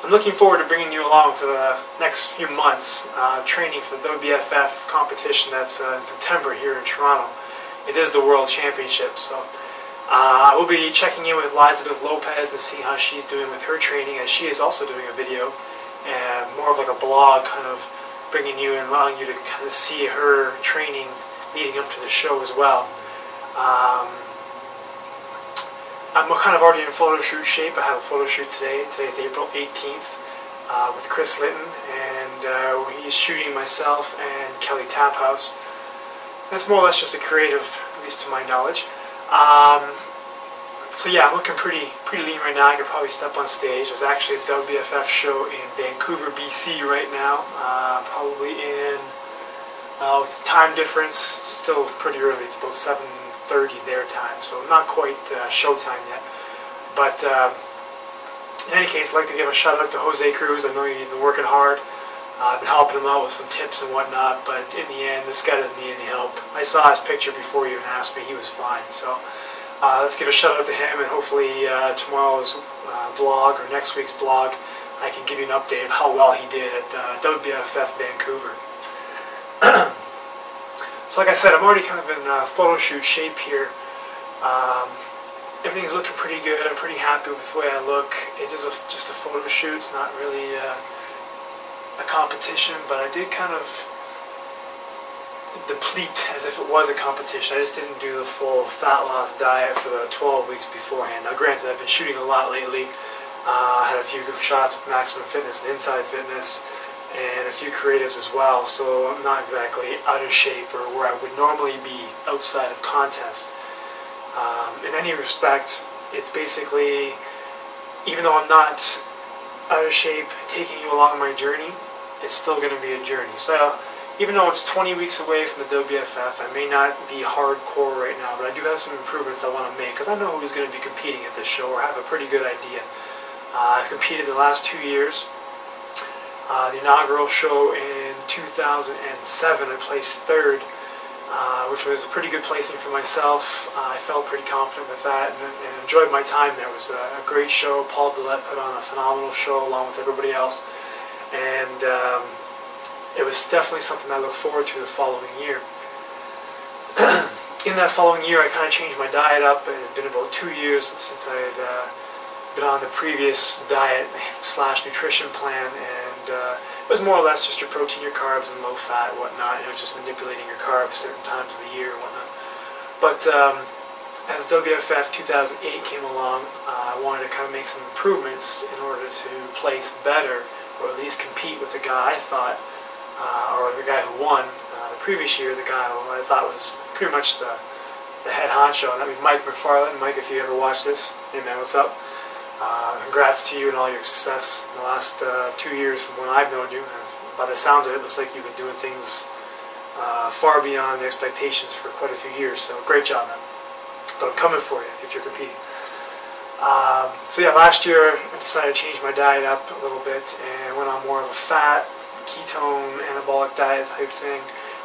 I'm looking forward to bringing you along for the next few months, training for the WBFF competition that's in September here in Toronto. It is the World Championship, so I will be checking in with Elizabeth Lopez and see how she's doing with her training, as she is also doing a video, and more of like a blog, kind of bringing you and allowing you to kind of see her training leading up to the show as well. I'm kind of already in photo shoot shape. I have a photo shoot today. Today's April 18th with Chris Litton, and he's shooting myself and Kelly Taphouse. That's more or less just a creative, at least to my knowledge. So yeah, I'm looking pretty lean right now. I could probably step on stage. There's actually a WBFF show in Vancouver, BC right now. Probably in, with the time difference, it's still pretty early. It's about 7:30 their time, so not quite showtime yet. But in any case, I'd like to give a shout out to Jose Cruz. I know you've been working hard. I've been helping him out with some tips and whatnot, but in the end, this guy doesn't need any help. I saw his picture before you even asked me. He was fine. So let's give a shout out to him, and hopefully tomorrow's blog or next week's blog, I can give you an update of how well he did at WBFF Vancouver. So like I said, I'm already kind of in photo shoot shape here. Everything's looking pretty good. I'm pretty happy with the way I look. It is just a photo shoot. It's not really a competition, but I did kind of deplete as if it was a competition. I just didn't do the full fat loss diet for the 12 weeks beforehand. Now granted, I've been shooting a lot lately. I had a few shots with Maximum Fitness and Inside Fitness, and a few creatives as well, so I'm not exactly out of shape or where I would normally be outside of contest. In any respect, it's basically, even though I'm not out of shape, taking you along my journey, it's still going to be a journey. So even though it's 20 weeks away from the WBFF, I may not be hardcore right now, but I do have some improvements I want to make, because I know who's going to be competing at this show, or have a pretty good idea. I've competed the last 2 years. The inaugural show in 2007, I placed third, which was a pretty good placing for myself. I felt pretty confident with that, and enjoyed my time there. It was a great show. Paul Dillette put on a phenomenal show along with everybody else, and it was definitely something I look forward to the following year. In that following year, I kind of changed my diet up. It had been about 2 years since I had been on the previous diet / nutrition plan, and it was more or less just your protein, your carbs, and low fat and whatnot, just manipulating your carbs certain times of the year and whatnot. But as WBFF 2008 came along, I wanted to kind of make some improvements in order to place better, or at least compete with the guy I thought, or the guy who won the previous year, the guy who I thought was pretty much the head honcho. And I mean, Mike McFarland. Mike, if you ever watch this, hey man, what's up? Congrats to you and all your success in the last 2 years from when I've known you. And by the sounds of it, it looks like you've been doing things far beyond the expectations for quite a few years. So great job, man. But I'm coming for you if you're competing. So yeah, last year I decided to change my diet up a little bit and went on more of a fat, ketone, anabolic diet type thing.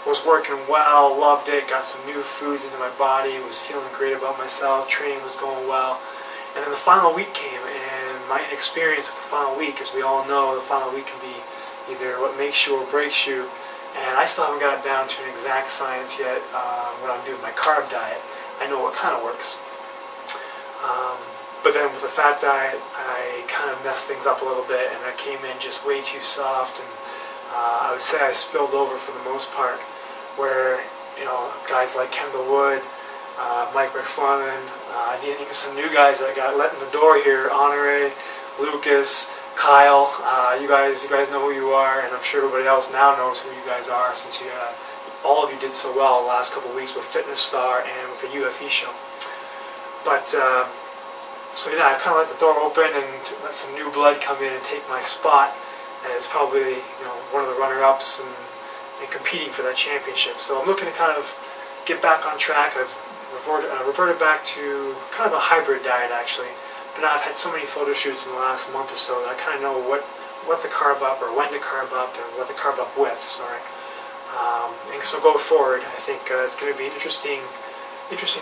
Was working well, loved it, got some new foods into my body, was feeling great about myself, training was going well. And then the final week came, and my inexperience with the final week, as we all know, the final week can be either what makes you or breaks you. And I still haven't got it down to an exact science yet when I'm doing my carb diet. I know what kind of works. But then with the fat diet, I kind of messed things up a little bit, and I came in just way too soft, and I would say I spilled over for the most part, where, guys like Kendall Wood, Mike McFarland, even some new guys that got let in the door here, Honore, Lucas, Kyle, you guys know who you are, and I'm sure everybody else now knows who you guys are, since all of you did so well the last couple of weeks with Fitness Star and with the UFE show. But so yeah, I kind of let the door open and let some new blood come in and take my spot as probably one of the runner-ups and competing for that championship. So I'm looking to kind of get back on track. I've reverted back to kind of a hybrid diet actually, but now I've had so many photo shoots in the last month or so that I kind of know what to carb up, or when to carb up, and what to carb up with, sorry. And so go forward, I think it's going to be an interesting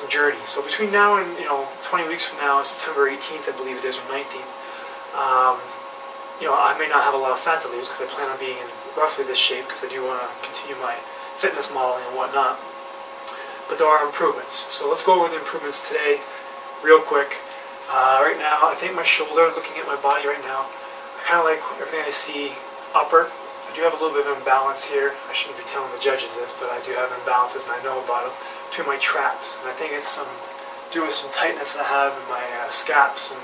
journey. So between now and 20 weeks from now, September 18th I believe it is, or 19th, I may not have a lot of fat to lose because I plan on being in roughly this shape because I do want to continue my fitness modeling and whatnot. But there are improvements. So let's go over the improvements today real quick. Right now, I think my shoulder, looking at my body right now, I kind of like everything I see upper. I do have a little bit of imbalance here. I shouldn't be telling the judges this, but I do have imbalances and I know about them between my traps. And I think it's due with some tightness I have in my scaps and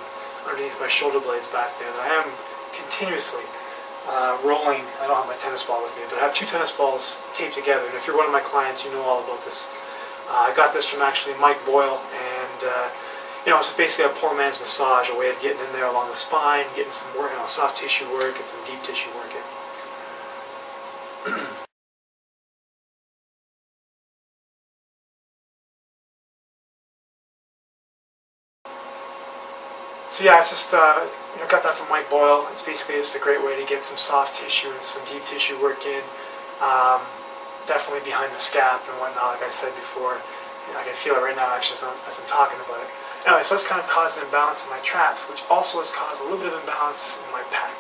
underneath my shoulder blades back there that I am continuously rolling. I don't have my tennis ball with me, but I have 2 tennis balls taped together. And if you're one of my clients, you know all about this. I got this from actually Mike Boyle, and it's basically a poor man's massage, a way of getting in there along the spine, getting some work, soft tissue work and some deep tissue work in. So yeah, it's just got that from Mike Boyle. It's basically just a great way to get some soft tissue and some deep tissue work in. Definitely behind the scap and whatnot, like I said before. I can feel it right now actually as I'm talking about it. Anyway, so that's kind of caused an imbalance in my traps, which also has caused a little bit of imbalance in my pec.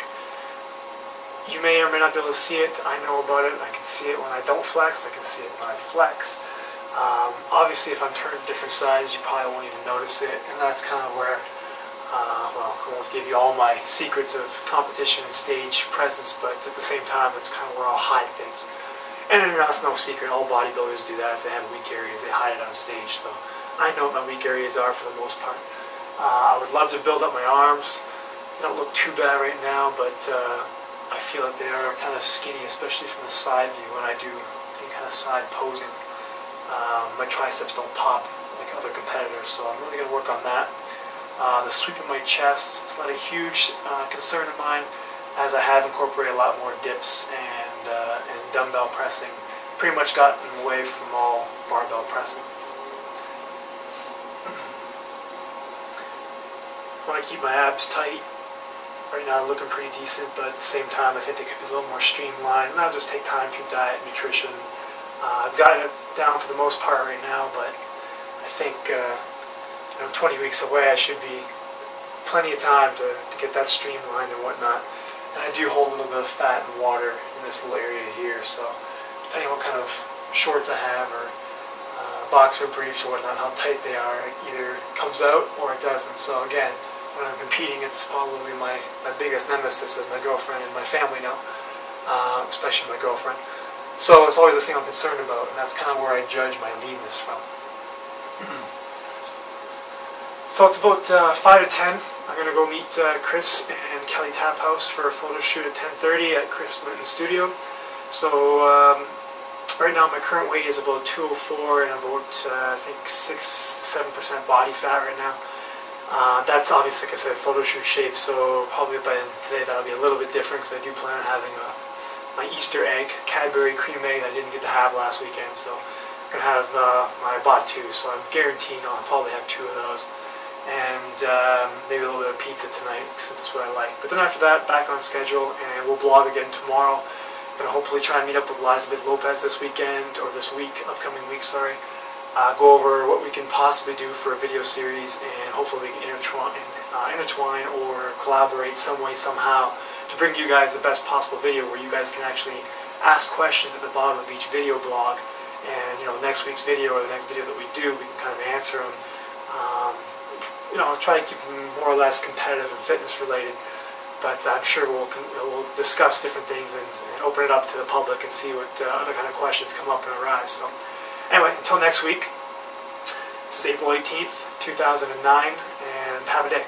You may or may not be able to see it. I know about it. I can see it when I don't flex. I can see it when I flex. Obviously, if I'm turned different sides, you probably won't even notice it. And that's kind of where, I won't give you all my secrets of competition and stage presence, but at the same time, it's kind of where I'll hide things. And that's no secret. All bodybuilders do that. If they have weak areas, they hide it on stage. So I know what my weak areas are for the most part. I would love to build up my arms. They don't look too bad right now, but I feel that they are kind of skinny, especially from the side view when I do any kind of side posing. My triceps don't pop like other competitors, so I'm really going to work on that. The sweep of my chest is not a huge concern of mine, as I have incorporated a lot more dips and dumbbell pressing. Pretty much gotten away from all barbell pressing. I want to keep my abs tight. Right now, looking pretty decent, but at the same time, I think they could be a little more streamlined. And that'll just take time through diet and nutrition. I've gotten it down for the most part right now, but I think 20 weeks away, I should be plenty of time to get that streamlined and whatnot. And I do hold a little bit of fat and water in this little area here, so depending on what kind of shorts I have or boxer briefs or whatnot, how tight they are, it either comes out or it doesn't. So again, when I'm competing, it's probably my biggest nemesis is my girlfriend and my family now, especially my girlfriend. So it's always the thing I'm concerned about, and that's kind of where I judge my leanness from. So it's about 5 to 10. I'm going to go meet Chris and Kelly Taphouse for a photo shoot at 10:30 at Chris Linton's studio. So right now my current weight is about 204 and about I think 6-7% body fat right now. That's obviously, like I said, photo shoot shape, so probably by the end of today that'll be a little bit different because I do plan on having my Easter egg, Cadbury cream egg that I didn't get to have last weekend. So I'm going to have, I bought 2, so I'm guaranteeing I'll probably have 2 of those. And maybe a little bit of pizza tonight since that's what I like. But then after that, back on schedule, and we'll blog again tomorrow. Going to hopefully try and meet up with Elizabeth Lopez this weekend, or this week, upcoming week, sorry. Go over what we can possibly do for a video series, and hopefully we can intertwine or collaborate some way, somehow, to bring you guys the best possible video where you guys can actually ask questions at the bottom of each video blog. And next week's video or the next video that we do, we can kind of answer them. Try to keep them more or less competitive and fitness related, but I'm sure we'll discuss different things and open it up to the public and see what other kind of questions come up and arise. So anyway, until next week, this is April 18th, 2009, and have a day.